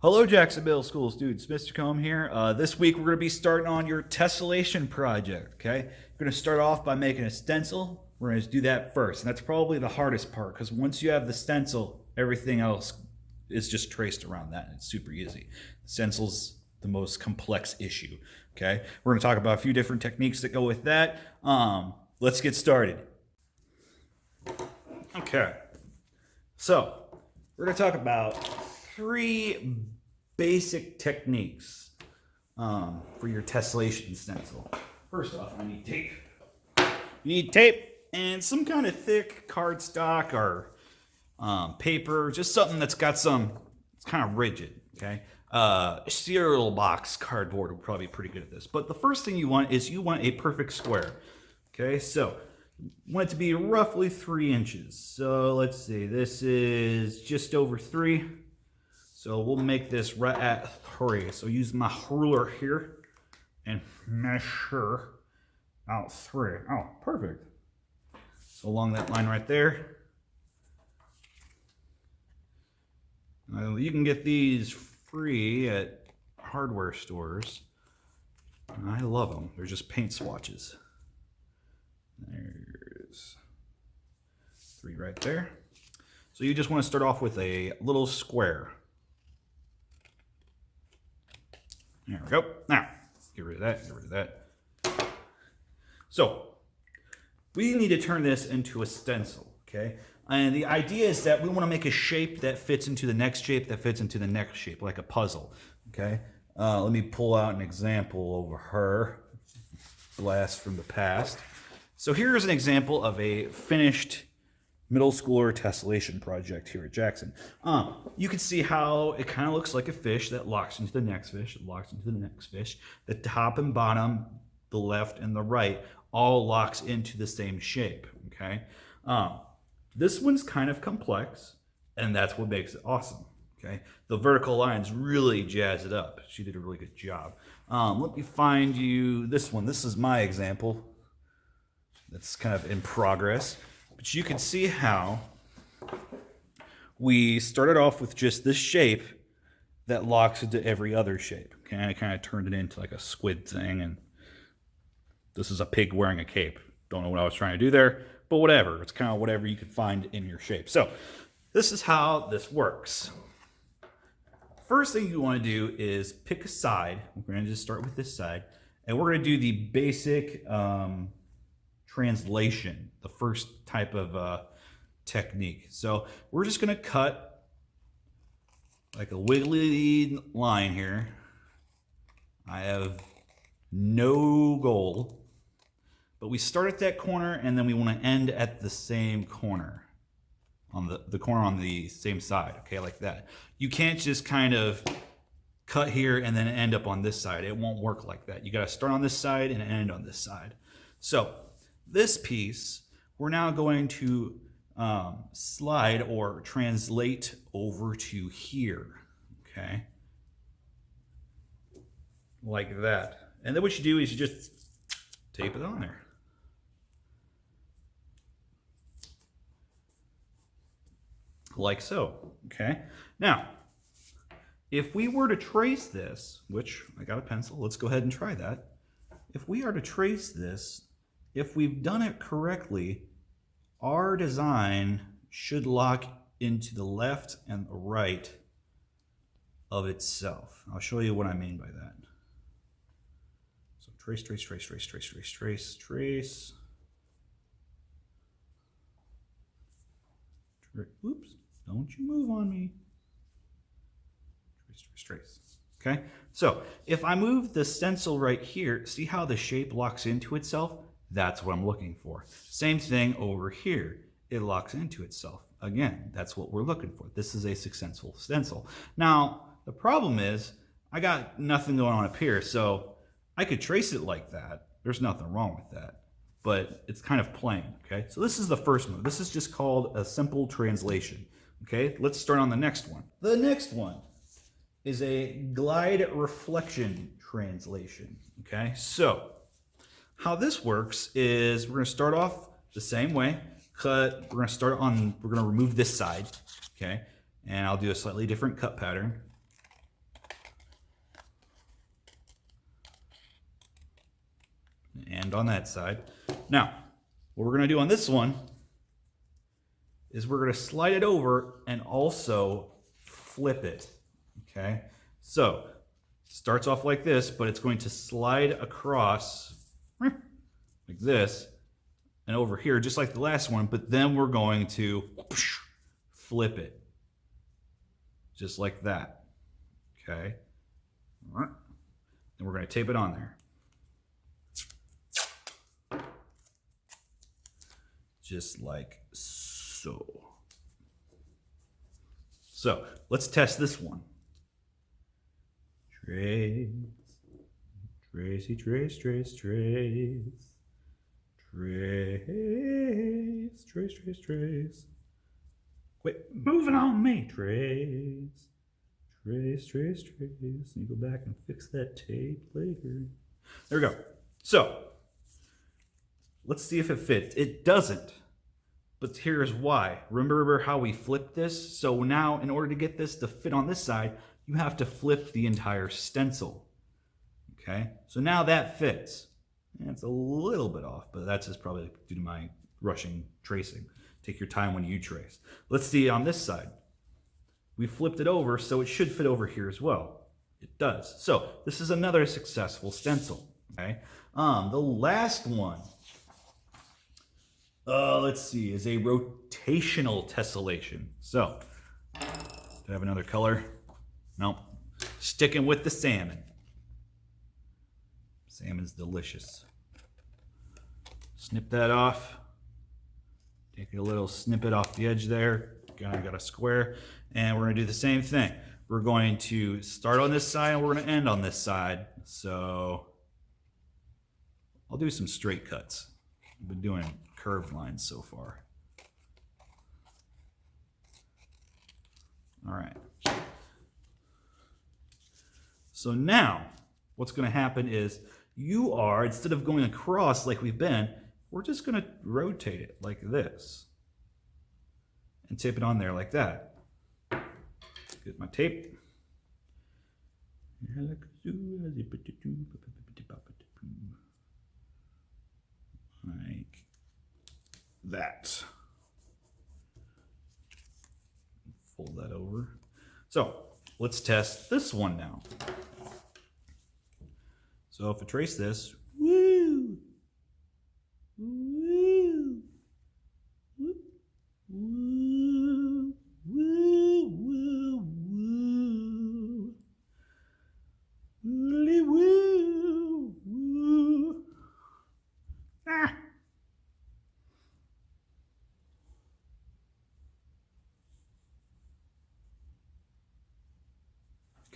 Hello, Jacksonville School students. Mr. Combe here. This week we're going to be starting on your tessellation project. Okay, we're going to start off by making a stencil. We're going to do that first, and that's probably the hardest part because once you have the stencil, everything else is just traced around that, and it's super easy. The stencil's the most complex issue. Okay, we're going to talk about a few different techniques that go with that. Let's get started. Okay, so we're going to talk about three basic techniques for your tessellation stencil. First off, I need tape. You need tape and some kind of thick cardstock or paper, just something that's got some, it's kind of rigid, okay? Cereal box cardboard would probably be pretty good at this. But the first thing you want is you want a perfect square, okay? So you want it to be roughly 3 inches. So let's see, this is just over 3. So we'll make this right at 3. So use my ruler here and measure out 3. Oh, perfect. So along that line right there. You can get these free at hardware stores. I love them. They're just paint swatches. There's 3 right there. So you just want to start off with a little square. There we go. Now, get rid of that, get rid of that. So, we need to turn this into a stencil, okay? And the idea is that we want to make a shape that fits into the next shape that fits into the next shape, like a puzzle, okay? Let me pull out an example over here. Blast from the past. So here's an example of a finished middle schooler tessellation project here at Jackson. You can see how it kind of looks like a fish that locks into the next fish, locks into the next fish. The top and bottom, the left and the right, all locks into the same shape, okay? This one's kind of complex, and that's what makes it awesome, okay? The vertical lines really jazz it up. She did a really good job. Let me find you this one. This is my example. That's kind of in progress. But you can see how we started off with just this shape that locks into every other shape. Okay, and I kind of turned it into like a squid thing, and this is a pig wearing a cape. Don't know what I was trying to do there, but whatever. It's kind of whatever you can find in your shape. So this is how this works. First thing you want to do is pick a side. We're going to just start with this side, and we're going to do the basic translation, the first type of technique. So we're just going to cut like a wiggly line here. I have no goal, but we start at that corner and then we want to end at the same corner, on the corner on the same side, okay, like that. You can't just kind of cut here and then end up on this side. It won't work like that. You got to start on this side and end on this side. So this piece, we're now going to slide or translate over to here, okay? Like that. And then what you do is you just tape it on there. Like so, okay? Now, if we were to trace this, which I got a pencil, let's go ahead and try that. If we are to trace this, if we've done it correctly, our design should lock into the left and the right of itself. I'll show you what I mean by that. So trace, trace, trace, trace, trace, trace, trace, trace. Oops, don't you move on me. Trace, trace, trace. Okay, so if I move the stencil right here, see how the shape locks into itself? That's what I'm looking for. Same thing over here. It locks into itself. Again, that's what we're looking for. This is a successful stencil. Now, the problem is I got nothing going on up here, so I could trace it like that. There's nothing wrong with that, but it's kind of plain, okay? So this is the first move. This is just called a simple translation, okay? Let's start on the next one. The next one is a glide reflection translation, okay? So how this works is we're going to start off the same way. We're going to remove this side, okay? And I'll do a slightly different cut pattern. and on that side. Now, what we're going to do on this one is we're going to slide it over and also flip it. Okay, so starts off like this, but it's going to slide across like this and over here, just like the last one, but then we're going to flip it just like that. Okay, all right, and we're going to tape it on there just like so. So let's test this one. Trace, tracey, trace, trace, trace, trace, trace, trace, trace. Quit moving on me. Trace, trace, trace, trace. You go back and fix that tape later. There we go. So let's see if it fits. It doesn't. But here's why. Remember how we flipped this? So now, in order to get this to fit on this side, you have to flip the entire stencil. Okay? So now that fits. And it's a little bit off, but that's just probably due to my rushing tracing. Take your time when you trace. Let's see on this side. We flipped it over, so it should fit over here as well. It does. So this is another successful stencil. Okay? The last one, let's see, is a rotational tessellation. So, do I have another color? Nope. Sticking with the salmon. Salmon's delicious. Snip that off. Take a little snippet off the edge there. Got a square. And we're going to do the same thing. We're going to start on this side and we're going to end on this side. So, I'll do some straight cuts. I've been doing curved lines so far. All right. So now, what's going to happen is you are, instead of going across like we've been, we're just going to rotate it like this and tape it on there like that. Get my tape. Like that. Fold that over. So let's test this one now. So if I trace this, woo, woo, woo, woo, woo, woo, woo, woo, woo, woo. Ah.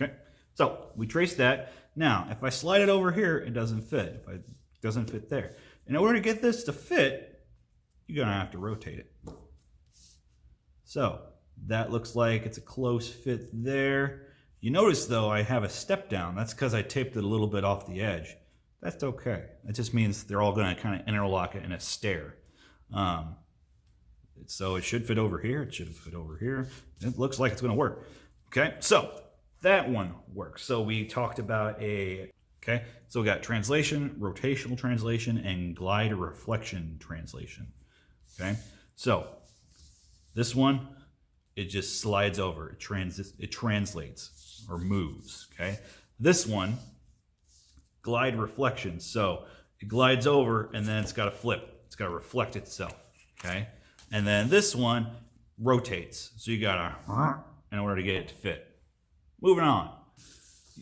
Okay, so we traced that. Now, if I slide it over here, it doesn't fit. If it doesn't fit there. In order to get this to fit, you're gonna have to rotate it. So that looks like it's a close fit there. You notice though, I have a step down. That's because I taped it a little bit off the edge. That's okay. That just means they're all gonna kind of interlock it in a stair. So it should fit over here. It should fit over here. It looks like it's gonna work. Okay, so that one works. So we talked about okay, so we got translation, rotational translation, and glide reflection translation. Okay, so this one, it just slides over. It translates or moves. Okay, this one, glide reflection. So it glides over and then it's got to flip. It's got to reflect itself. Okay, and then this one rotates. So you got to, in order to get it to fit. Moving on.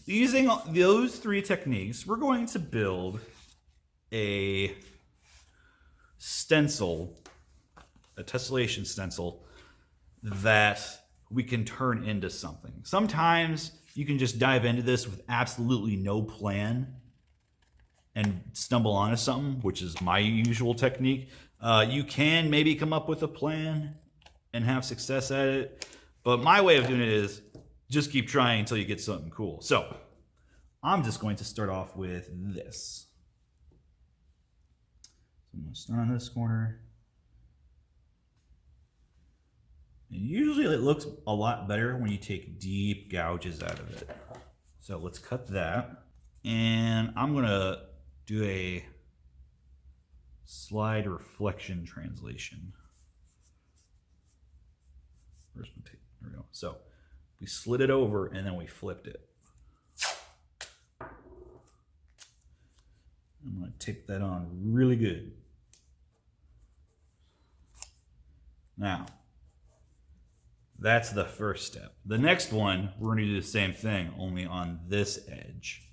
Using those three techniques, we're going to build a stencil, a tessellation stencil, that we can turn into something. Sometimes you can just dive into this with absolutely no plan and stumble onto something, which is my usual technique. You can maybe come up with a plan and have success at it, but my way of doing it is just keep trying until you get something cool. So I'm just going to start off with this. So I'm going to start on this corner. And usually it looks a lot better when you take deep gouges out of it. So let's cut that. And I'm going to do a slide reflection translation. Where's my tape? There we go. So we slid it over and then we flipped it. I'm going to tape that on really good. Now, that's the first step. The next one, we're going to do the same thing, only on this edge.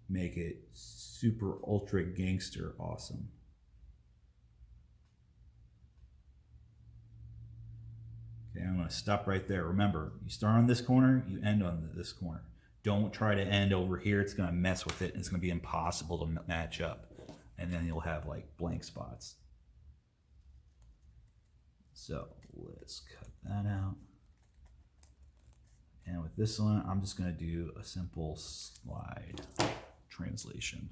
Make it super ultra gangster awesome. Okay, I'm going to stop right there. Remember, you start on this corner, you end on this corner. Don't try to end over here. It's going to mess with it. It's going to be impossible to match up. And then you'll have like blank spots. So let's cut that out. And with this one, I'm just going to do a simple slide translation.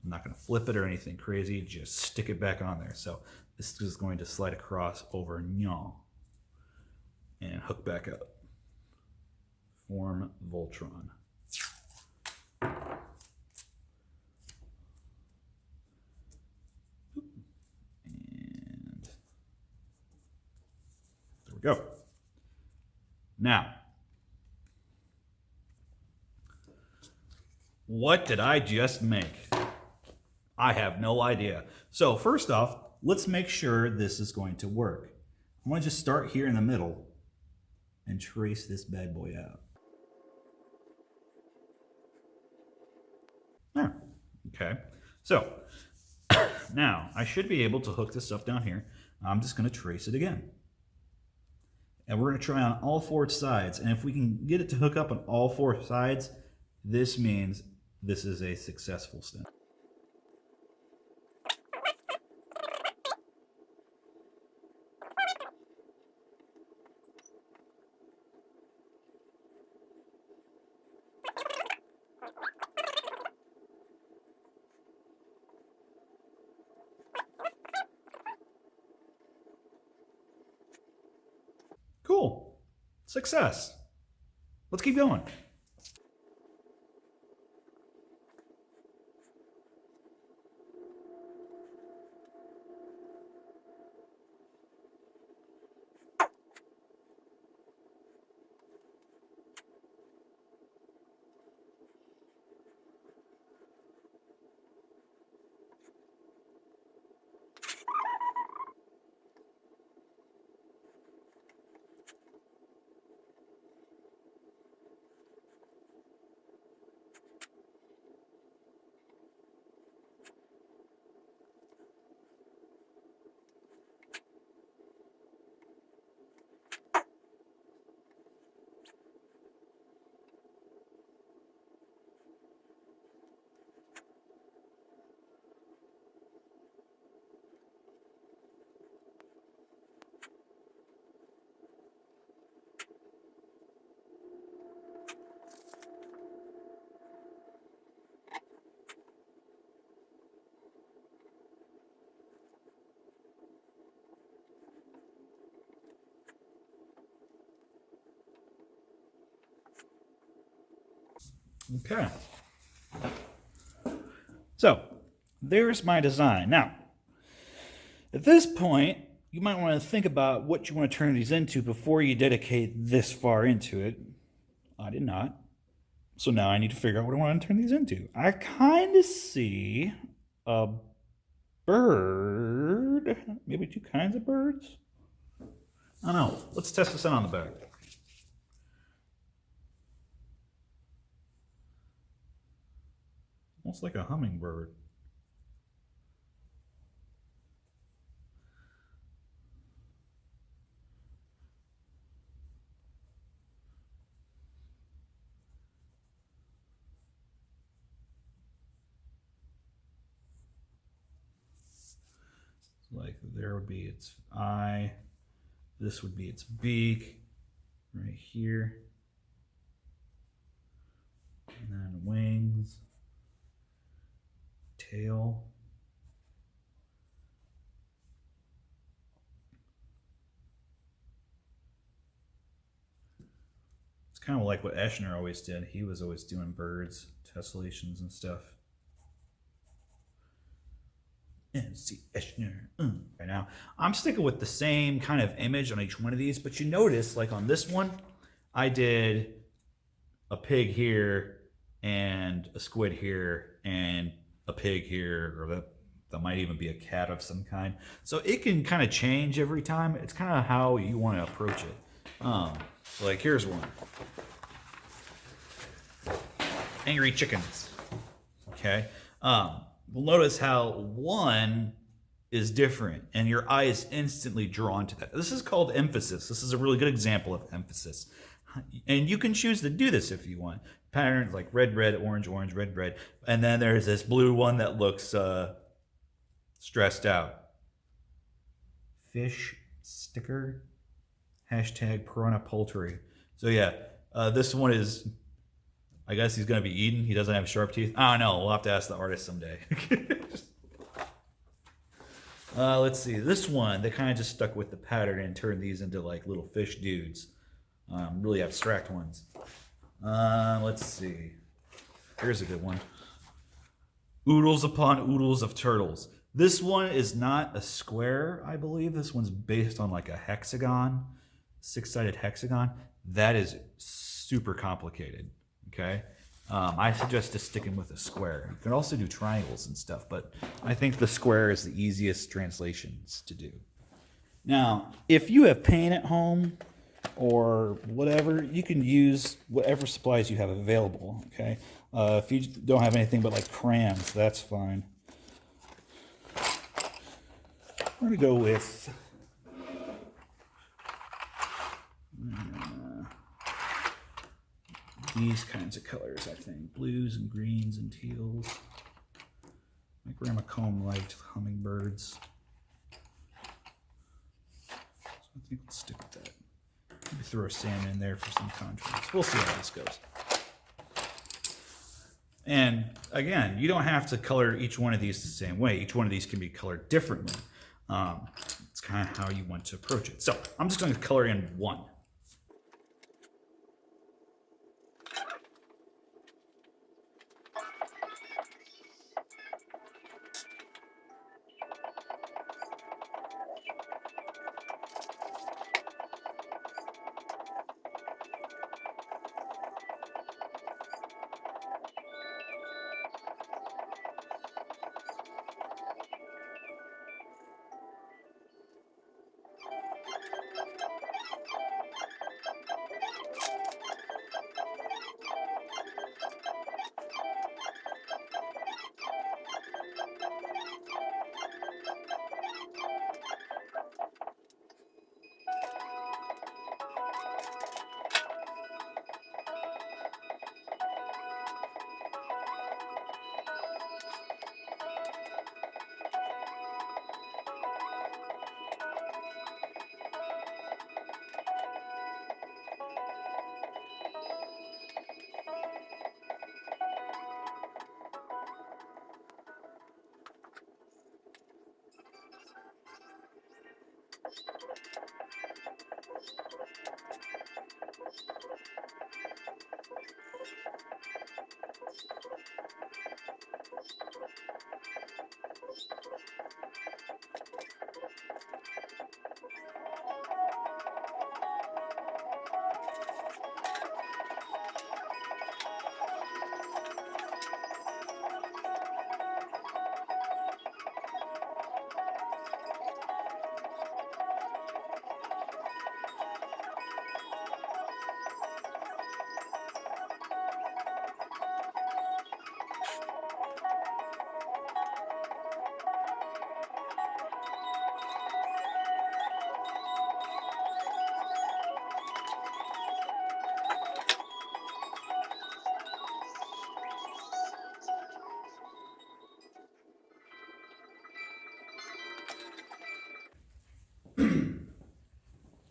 I'm not going to flip it or anything crazy, just stick it back on there. So this is going to slide across over Nyan and hook back up. Form Voltron. And there we go. Now, what did I just make? I have no idea. So first off, let's make sure this is going to work. I'm going to just start here in the middle and trace this bad boy out. There. Okay. So now I should be able to hook this up down here. I'm just going to trace it again. And we're going to try on all four sides. And if we can get it to hook up on all four sides, this means this is a successful stencil. Cool. Success. Let's keep going. Okay. So there's my design. Now, at this point, you might want to think about what you want to turn these into before you dedicate this far into it. I did not. So now I need to figure out what I want to turn these into. I kind of see a bird, maybe two kinds of birds. I don't know. Let's test this out on the back. Almost like a hummingbird. Like there would be its eye, this would be its beak, right here, and then wings, tail, it's kind of like what Eschner always did. He was always doing birds, tessellations and stuff. Right now, I'm sticking with the same kind of image on each one of these, but you notice, like on this one, I did a pig here and a squid here and a pig here, or that might even be a cat of some kind. So it can kind of change every time. It's kind of how you want to approach it. So like here's one. Angry chickens. Okay. We'll notice how one is different and your eye is instantly drawn to that. This is called emphasis. This is a really good example of emphasis. And you can choose to do this if you want. Patterns like red, red, orange, orange, red, red. And then there's this blue one that looks stressed out. Fish sticker. Hashtag piranha poultry. So yeah, this one is, I guess he's going to be eaten. He doesn't have sharp teeth. I don't know. We'll have to ask the artist someday. Let's see. This one, they kind of just stuck with the pattern and turned these into like little fish dudes. Really abstract ones. Let's see. Here's a good one. Oodles upon oodles of turtles. This one is not a square, I believe. This one's based on like a hexagon, six-sided hexagon. That is super complicated. Okay. I suggest just sticking with a square. You can also do triangles and stuff, but I think the square is the easiest translations to do. Now, if you have paint at home or whatever, you can use whatever supplies you have available, okay? If you don't have anything but like crayons, that's fine. We're gonna go with these kinds of colors, I think. Blues and greens and teals. My grandma Combe liked hummingbirds. So I think we'll stick with that. Maybe throw a salmon in there for some contrast. We'll see how this goes. And again, you don't have to color each one of these the same way. Each one of these can be colored differently. It's kind of how you want to approach it. So I'm just going to color in one.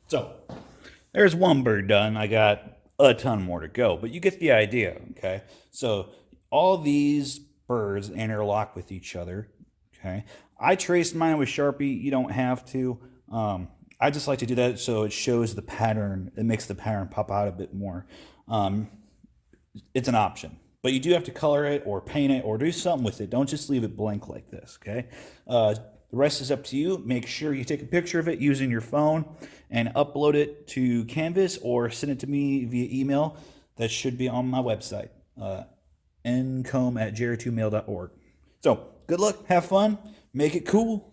So there's one bird done. I got a ton more to go, but you get the idea, okay? So all these birds interlock with each other, okay? I traced mine with Sharpie. You don't have to. I just like to do that so it shows the pattern. It makes the pattern pop out a bit more. It's an option, but you do have to color it or paint it or do something with it. Don't just leave it blank like this, okay? The rest is up to you. Make sure you take a picture of it using your phone and upload it to Canvas or send it to me via email. That should be on my website, ncomb@jerry2mail.org. So, good luck, have fun, make it cool.